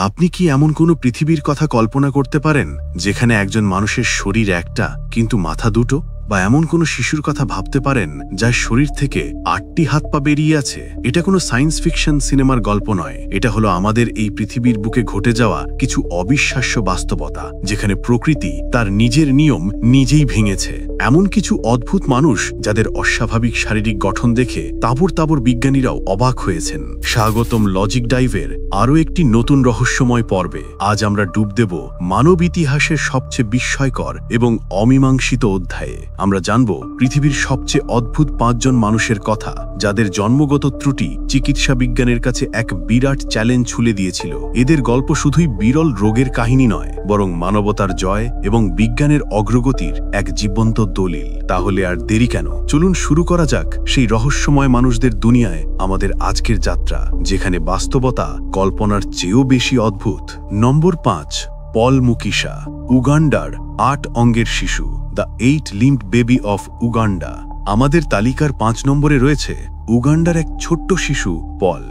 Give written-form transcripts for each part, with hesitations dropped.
আপনি কি এমন কোনো পৃথিবীর কথা কল্পনা করতে পারেন যেখানে একজন মানুষের শরীর একটা কিন্তু মাথা দুটো? বা এমন কোনো শিশুর কথা ভাবতে পারেন যার শরীর থেকে 8টি হাত পা বেরিয়ে আছে? এটা কোনো সায়েন্স ফিকশন সিনেমার গল্প নয়, এটা হলো আমাদের এই পৃথিবীর বুকে ঘটে যাওয়া কিছু অবিশ্বাস্য বাস্তবতা, যেখানে প্রকৃতি তার নিজের নিয়ম নিজেই ভেঙেছে। এমন কিছু অদ্ভুত মানুষ যাদের অস্বাভাবিক শারীরিক গঠন দেখে তাবর তাবর বিজ্ঞানীরাও অবাক হয়েছেন। স্বাগতম লজিক ডাইভের আরও একটি নতুন রহস্যময় পর্বে। আজ আমরা ডুব দেব মানব ইতিহাসের সবচেয়ে বিস্ময়কর এবং অমীমাংসিত অধ্যায়ে। আমরা জানব পৃথিবীর সবচেয়ে অদ্ভুত 5 জন মানুষের কথা, যাদের জন্মগত ত্রুটি চিকিৎসা বিজ্ঞানের কাছে এক বিরাট চ্যালেঞ্জ ছুলে দিয়েছিল। এদের গল্প শুধুই বিরল রোগের কাহিনী নয়, বরং মানবতার জয় এবং বিজ্ঞানের অগ্রগতির এক জীবন্ত দলিল। তাহলে আর দেরি কেন, চলুন শুরু করা যাক সেই রহস্যময় মানুষদের দুনিয়ায় আমাদের আজকের যাত্রা, যেখানে বাস্তবতা কল্পনার চেয়েও বেশি অদ্ভুত। নম্বর 5, পল মুকিসা, উগান্ডার 8 অঙ্গের শিশু, the 8-limbed baby of Uganda. আমাদের তালিকার 5 নম্বরে রয়েছে উগান্ডার এক ছোট্ট শিশু পল।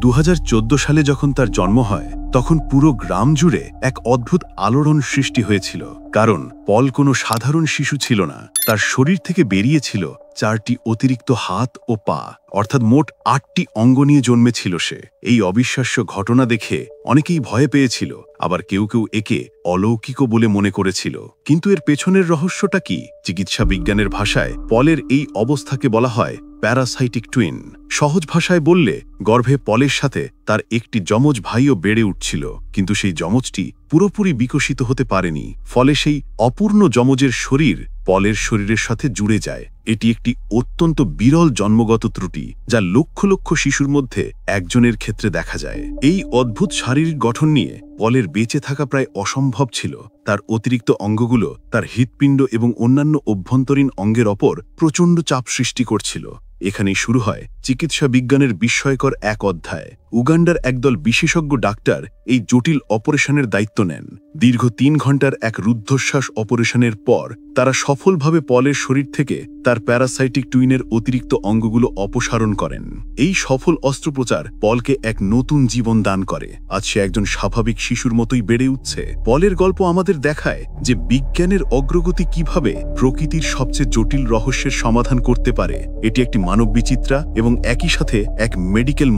2014 সালে যখন তার জন্ম হয়, তখন পুরো গ্রাম জুড়ে এক অদ্ভুত আলোড়ন সৃষ্টি হয়েছিল। কারণ পল কোনো সাধারণ শিশু ছিল না, তার শরীর থেকে বেরিয়েছিল 4টি অতিরিক্ত হাত ও পা, অর্থাৎ মোট 8টি অঙ্গ নিয়ে জন্মেছিল সে। এই অবিশ্বাস্য ঘটনা দেখে অনেকেই ভয় পেয়েছিল, আবার কেউ কেউ একে অলৌকিকও বলে মনে করেছিল। কিন্তু এর পেছনের রহস্যটা কি? চিকিৎসা বিজ্ঞানের ভাষায় পলের এই অবস্থাকে বলা হয় প্যারাসাইটিক টুইন। সহজ ভাষায় বললে, গর্ভে পলের সাথে তার একটি যমজ ভাইও বেড়ে উঠছিল, কিন্তু সেই যমজটি পুরোপুরি বিকশিত হতে পারেনি। ফলে সেই অপূর্ণ যমজের শরীর পলের শরীরের সাথে জুড়ে যায়। এটি একটি অত্যন্ত বিরল জন্মগত ত্রুটি, যা লক্ষ লক্ষ শিশুর মধ্যে একজনের ক্ষেত্রে দেখা যায়। এই অদ্ভুত শারীরিক গঠন নিয়ে পলের বেঁচে থাকা প্রায় অসম্ভব ছিল। তার অতিরিক্ত অঙ্গগুলো তার হৃৎপিণ্ড এবং অন্যান্য অভ্যন্তরীণ অঙ্গের ওপর প্রচণ্ড চাপ সৃষ্টি করছিল। এখানেই শুরু হয় চিকিৎসা বিজ্ঞানের বিস্ময়কর এক অধ্যায়। উগান্ডার একদল বিশেষজ্ঞ ডাক্তার এই জটিল অপারেশনের দায়িত্ব নেন। দীর্ঘ 3 ঘন্টার এক রুদ্ধশ্বাস অপারেশনের পর তারা সফলভাবে পলের শরীর থেকে তার প্যারাসাইটিক টুইনের অতিরিক্ত অঙ্গগুলো অপসারণ করেন। এই সফল অস্ত্রোপচার পলকে এক নতুন জীবন দান করে। আজ সে একজন স্বাভাবিক শিশুর মতোই বেড়ে উঠছে। পলের গল্প আমাদের দেখায় যে বিজ্ঞানের অগ্রগতি কিভাবে প্রকৃতির সবচেয়ে জটিল রহস্যের সমাধান করতে পারে। এটি একটি মানব বিচিত্রা এবং একই সাথে এক মেডিকেল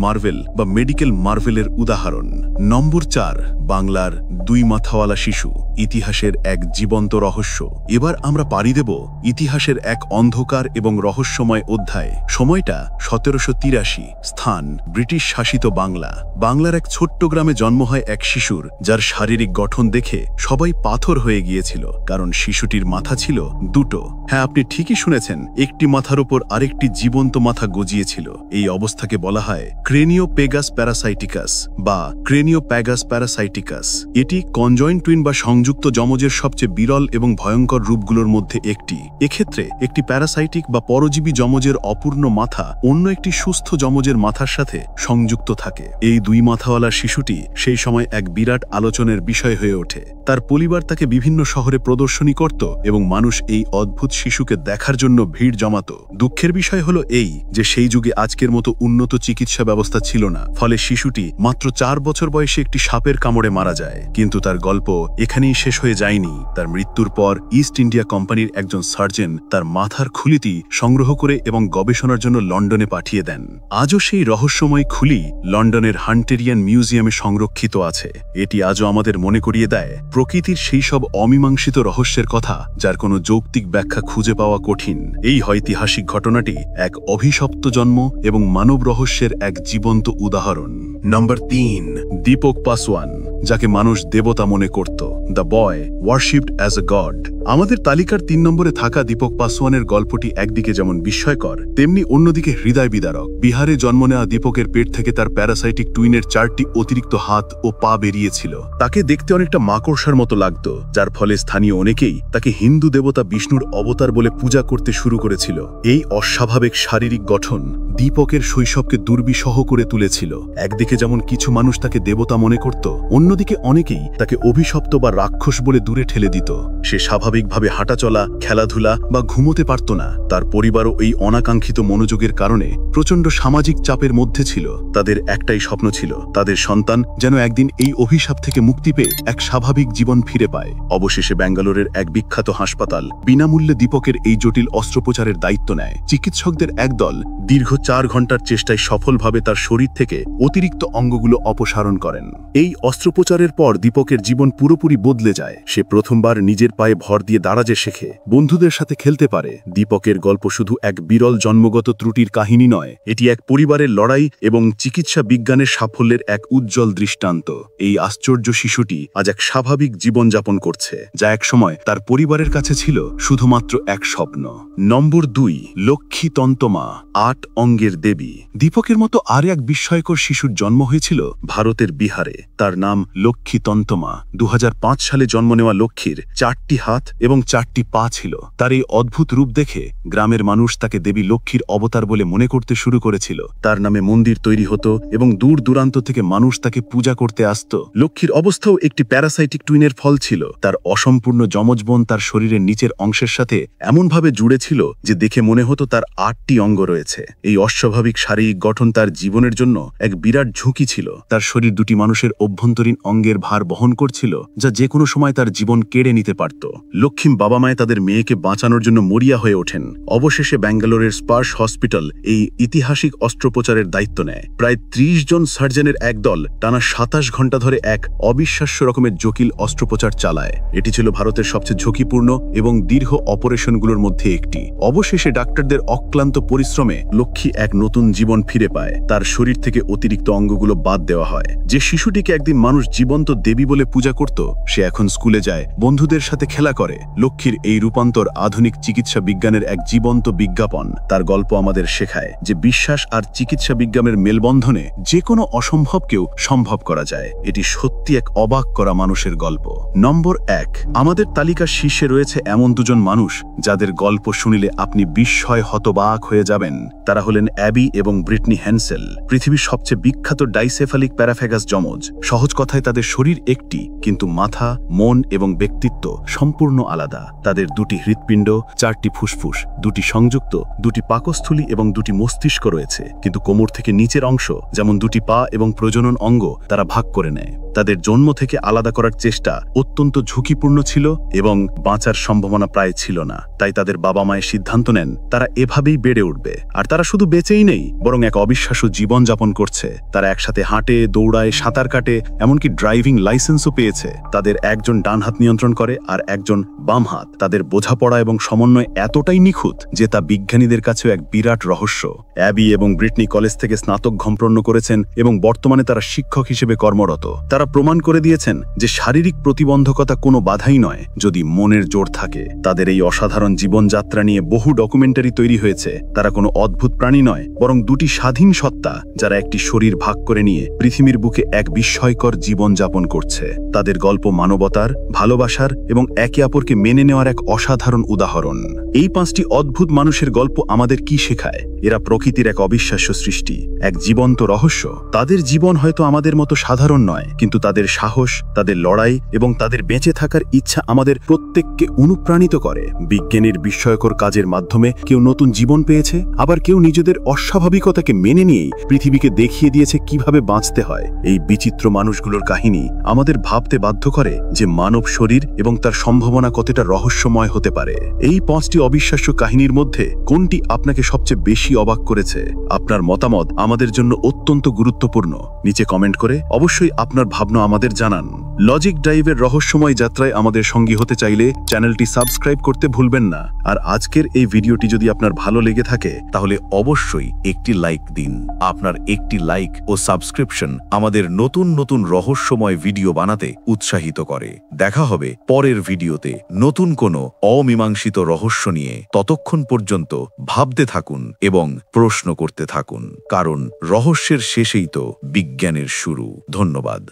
মার্ভেলের উদাহরণ। নম্বর 4, বাংলার 2 মাথাওয়ালা শিশু, ইতিহাসের এক জীবন্ত রহস্য। এবার আমরা পাড়ি দেব ইতিহাসের এক অন্ধকার এবং রহস্যময় অধ্যায়। সময়টা 1783, স্থান ব্রিটিশ শাসিত বাংলা। বাংলার এক ছোট্ট গ্রামে জন্ম হয় এক শিশুর, যার শারীরিক গঠন দেখে সবাই পাথর হয়ে গিয়েছিল, কারণ শিশুটির মাথা ছিল দুটো। হ্যাঁ, আপনি ঠিকই শুনেছেন, একটি মাথার উপর আরেকটি জীবন্ত মাথা গজিয়েছিল। এই অবস্থাকে বলা হয় ক্রেনিওপেগাস প্যারাসাইটিকাস বা ক্রেনিওপ্যাগাস প্যারাসাইটিকাস। এটি কনজয়েন্ট টুইন বা সংযুক্ত যমজের সবচেয়ে বিরল এবং ভয়ঙ্কর রূপগুলোর মধ্যে একটি। এক্ষেত্রে একটি প্যারাসাইটিক বা পরজীবী যমজের অপূর্ণ মাথা অন্য একটি সুস্থ যমজের মাথার সাথে সংযুক্ত থাকে। এই 2 মাথাওয়ালা শিশুটি সেই সময় এক বিরাট আলোচনার বিষয় হয়ে ওঠে। তার পরিবার তাকে বিভিন্ন শহরে প্রদর্শনী করত এবং মানুষ এই অদ্ভুত শিশুকে দেখার জন্য ভিড় জমাত। দুঃখের বিষয় হলো এই যে সেই যুগে আজকের মতো উন্নত চিকিৎসা ব্যবস্থা ছিল না। ফলে শিশুটি মাত্র 4 বছর বয়সে একটি সাপের কামড়ে মারা যায়। কিন্তু তার গল্প এখানেই শেষ হয়ে যায়নি। তার মৃত্যুর পর ইস্ট ইন্ডিয়া কোম্পানির একজন সার্জন তার মাথার খুলিটি সংগ্রহ করে এবং গবেষণার জন্য লন্ডনে পাঠিয়ে দেন। আজও সেই রহস্যময় খুলি লন্ডনের হান্টেরিয়ান মিউজিয়ামে সংরক্ষিত আছে। এটি আজও আমাদের মনে করিয়ে দেয় প্রকৃতির সেই সব অমীমাংসিত রহস্যের কথা, যার কোনো যৌক্তিক ব্যাখ্যা খুঁজে পাওয়া কঠিন। এই ঐতিহাসিক ঘটনাটি এক অভিশপ্ত জন্ম এবং মানব রহস্যের এক জীবন্ত উদাহরণ। নম্বর 3, দীপক পাসওয়ান, যাকে মানুষ দেবতা মনে করত, the boy worshipped as a god. আমাদের তালিকার 3 নম্বরে থাকা দীপক পাসওয়ানের গল্পটি একদিকে যেমন বিস্ময়কর, তেমনি অন্যদিকে হৃদয় বিদারক। বিহারে জন্ম নেওয়া দীপকের পেট থেকে তার প্যারাসাইটিক টুইনের 4টি অতিরিক্ত হাত ও পা বেরিয়েছিল। তাকে দেখতে অনেকটা মাকড়সার মতো লাগত, যার ফলে স্থানীয় অনেকেই তাকে হিন্দু দেবতা বিষ্ণুর অবতার বলে পূজা করতে শুরু করেছিল। এই অস্বাভাবিক শারীরিক গঠন দীপকের শৈশবকে দুর্বিষহ করে তুলেছিল। একদিকে যেমন কিছু মানুষ তাকে দেবতা মনে করত, অন্য অন্যদিকে অনেকেই তাকে অভিশপ্ত বা রাক্ষস বলে দূরে ঠেলে দিত। সে স্বাভাবিকভাবে হাঁটাচলা, খেলাধুলা বা ঘুমোতে পারত না। তার পরিবারও এই অনাকাঙ্ক্ষিত মনোযোগের কারণে প্রচণ্ড সামাজিক চাপের মধ্যে ছিল। তাদের একটাই স্বপ্ন ছিল, তাদের সন্তান যেন একদিন এই অভিশাপ থেকে মুক্তি পেয়ে এক স্বাভাবিক জীবন ফিরে পায়। অবশেষে ব্যাঙ্গালোরের এক বিখ্যাত হাসপাতাল বিনামূল্যে দীপকের এই জটিল অস্ত্রোপচারের দায়িত্ব নেয়। চিকিৎসকদের একদল দীর্ঘ 4 ঘন্টার চেষ্টায় সফলভাবে তার শরীর থেকে অতিরিক্ত অঙ্গগুলো অপসারণ করেন। এই অস্ত্রোপচারের পর দীপকের জীবন পুরোপুরি বদলে যায়। সে প্রথমবার নিজের পায়ে ভর দিয়ে দাঁড়াতে শেখে, বন্ধুদের সাথে খেলতে পারে। দীপকের গল্প শুধু এক বিরল জন্মগত ত্রুটির কাহিনী নয়, এটি এক পরিবারের লড়াই এবং চিকিৎসা বিজ্ঞানের সাফল্যের এক উজ্জ্বল দৃষ্টান্ত। এই আশ্চর্য শিশুটি আজ এক স্বাভাবিক জীবনযাপন করছে, যা একসময় তার পরিবারের কাছে ছিল শুধুমাত্র এক স্বপ্ন। নম্বর 2, লক্ষ্মী তন্তমা, 8 অঙ্গের দেবী। দীপকের মতো আর এক বিস্ময়কর শিশুর জন্ম হয়েছিল ভারতের বিহারে। তার নাম লক্ষ্মী তন্তমা। 2005 সালে জন্ম নেওয়া লক্ষ্মীর 4টি হাত এবং 4টি পা ছিল। তার এই অদ্ভুত রূপ দেখে গ্রামের মানুষ তাকে দেবী লক্ষ্মীর অবতার বলে মনে করতে শুরু করেছিল। তার নামে মন্দির তৈরি হতো এবং দূর দূরান্ত থেকে মানুষ তাকে পূজা করতে আসত। লক্ষ্মীর অবস্থাও একটি প্যারাসাইটিক টুইনের ফল ছিল। তার অসম্পূর্ণ যমজ বোন তার শরীরের নিচের অংশের সাথে এমনভাবে জুড়ে ছিল যে দেখে মনে হতো তার 8টি অঙ্গ রয়েছে। এই অস্বাভাবিক শারীরিক গঠন তার জীবনের জন্য এক বিরাট ঝুঁকি ছিল। তার শরীর দুটি মানুষের অভ্যন্তরীণ অঙ্গের ভার বহন করছিল, যা যে কোনো সময় তার জীবন কেড়ে নিতে পারত। লক্ষ্মীম বাবা মায়ে তাদের মেয়েকে বাঁচানোর জন্য মরিয়া হয়ে ওঠেন। অবশেষে ব্যাঙ্গালোরের স্পার্শ হসপিটাল এই ঐতিহাসিক অস্ত্রোপচারের দায়িত্ব নেয়। প্রায় 30 জন সার্জনের একদল টানা 27 ঘন্টা ধরে এক অবিশ্বাস্য রকমের জটিল অস্ত্রোপচার চালায়। এটি ছিল ভারতের সবচেয়ে ঝুঁকিপূর্ণ এবং দীর্ঘ অপারেশনগুলোর মধ্যে একটি। অবশেষে ডাক্তারদের অক্লান্ত পরিশ্রমে লক্ষ্মী এক নতুন জীবন ফিরে পায়। তার শরীর থেকে অতিরিক্ত অঙ্গগুলো বাদ দেওয়া হয়। যে শিশুটিকে একদিন মানুষ জীবন্ত দেবী বলে পূজা করত, সে এখন স্কুলে যায়, বন্ধুদের সাথে খেলা করে। লক্ষ্মীর এই রূপান্তর আধুনিক চিকিৎসা বিজ্ঞানের এক জীবন্ত বিজ্ঞাপন। তার গল্প আমাদের শেখায় যে বিশ্বাস আর চিকিৎসা বিজ্ঞানের মেলবন্ধনে যে কোনো অসম্ভবকেও সম্ভব করা যায়। এটি সত্যি এক অবাক করা মানুষের গল্প। নম্বর 1, আমাদের তালিকার শীর্ষে রয়েছে এমন দুজন মানুষ যাদের গল্প শুনিলে আপনি বিস্ময় হতবাক হয়ে যাবেন। তারা হলেন অ্যাবি এবং ব্রিটনি হ্যান্সেল, পৃথিবীর সবচেয়ে বিখ্যাত ডাইসেফালিক প্যারাফ্যাগাস যমজ। সহজ কথায় তাদের শরীর একটি, কিন্তু মাথা, মন এবং ব্যক্তিত্ব সম্পূর্ণ আলাদা। তাদের 2টি হৃৎপিণ্ড, 4টি ফুসফুস, 2টি সংযুক্ত, 2টি পাকস্থলী এবং 2টি মস্তিষ্ক রয়েছে, কিন্তু কোমর থেকে নিচের অংশ যেমন 2টি পা এবং প্রজনন অঙ্গ তারা ভাগ করে নেয়। তাদের জন্ম থেকে আলাদা করার চেষ্টা অত্যন্ত ঝুঁকিপূর্ণ ছিল এবং বাঁচার সম্ভাবনা প্রায় ছিল না। তাই তাদের বাবা মায়ের সিদ্ধান্ত নেন তারা এভাবেই বেড়ে উঠবে। আর তারা শুধু বেঁচেই নেই, বরং এক অবিশ্বাস্য জীবন যাপন করছে। তারা একসাথে হাঁটে, দৌড়ায়, সাঁতার কাটে, এমনকি ড্রাইভিং লাইসেন্সও পেয়েছে। তাদের একজন ডান হাত নিয়ন্ত্রণ করে আর একজন বাম হাত। তাদের বোঝাপড়া এবং সমন্বয় এতটাই নিখুঁত যে তা বিজ্ঞানীদের কাছেও এক বিরাট রহস্য। অ্যাবি এবং ব্রিটনি কলেজ থেকে স্নাতক সম্পন্ন করেছেন এবং বর্তমানে তারা শিক্ষক হিসেবে কর্মরত। তারা প্রমাণ করে দিয়েছেন যে শারীরিক প্রতিবন্ধকতা কোনো বাধাই নয়, যদি মনের জোর থাকে। তাদের এই অসাধারণ জীবনযাত্রা নিয়ে বহু ডকুমেন্টারি তৈরি হয়েছে। তারা কোনো অদ্ভুত প্রাণী নয়, বরং 2টি স্বাধীন সত্তা যারা একটি শরীর ভাগ করে নিয়ে পৃথিবীর বুকে এক বিস্ময়কর জীবন যাপন করছে। তাদের গল্প মানবতার, ভালোবাসার এবং একে অপরকে মেনে নেওয়ার এক অসাধারণ উদাহরণ। এই 5টি অদ্ভুত মানুষের গল্প আমাদের কি শেখায়? এরা প্রকৃতির এক অবিশ্বাস্য সৃষ্টি, এক জীবন্ত রহস্য। তাদের জীবন হয়তো আমাদের মতো সাধারণ নয়, কিন্তু তাদের সাহস, তাদের লড়াই এবং তাদের বেঁচে থাকার ইচ্ছা আমাদের প্রত্যেককে অনুপ্রাণিত করে। বিজ্ঞানের বিস্ময়কর কাজের মাধ্যমে কেউ নতুন জীবন পেয়েছে, আবার কেউ নিজেদের অস্বাভাবিকতাকে মেনে নিয়েই পৃথিবীকে দেখিয়ে দিয়েছে কিভাবে বাঁচতে হয়। এই বিচিত্র মানুষগুলোর কাহিনী আমাদের ভাবতে বাধ্য করে যে মানব শরীর এবং তার সম্ভাবনা কতটা রহস্যময় হতে পারে। এই 5টি অবিশ্বাস্য কাহিনীর মধ্যে কোনটি আপনাকে সবচেয়ে বেশি অবাক করেছে? আপনার মতামত আমাদের জন্য অত্যন্ত গুরুত্বপূর্ণ। নিচে কমেন্ট করে অবশ্যই আপনার ভাবনা আমাদের জানান। লজিক ড্রাইভের রহস্যময় যাত্রায় আমাদের সঙ্গী হতে চাইলে চ্যানেলটি সাবস্ক্রাইব করতে ভুলবেন না। আর আজকের এই ভিডিওটি যদি আপনার ভালো লেগে থাকে তাহলে অবশ্যই একটি লাইক দিন। আপনার একটি লাইক ও সাবস্ক্রিপশন আমাদের নতুন নতুন রহস্যময় ভিডিও বানাতে উৎসাহিত করে। দেখা হবে পরের ভিডিওতে নতুন কোনো অমীমাংসিত রহস্য নিয়ে। ততক্ষণ পর্যন্ত ভাবতে থাকুন এবং প্রশ্ন করতে থাকুন, কারণ রহস্যের শেষেই তো বিজ্ঞানের শুরু। ধন্যবাদ।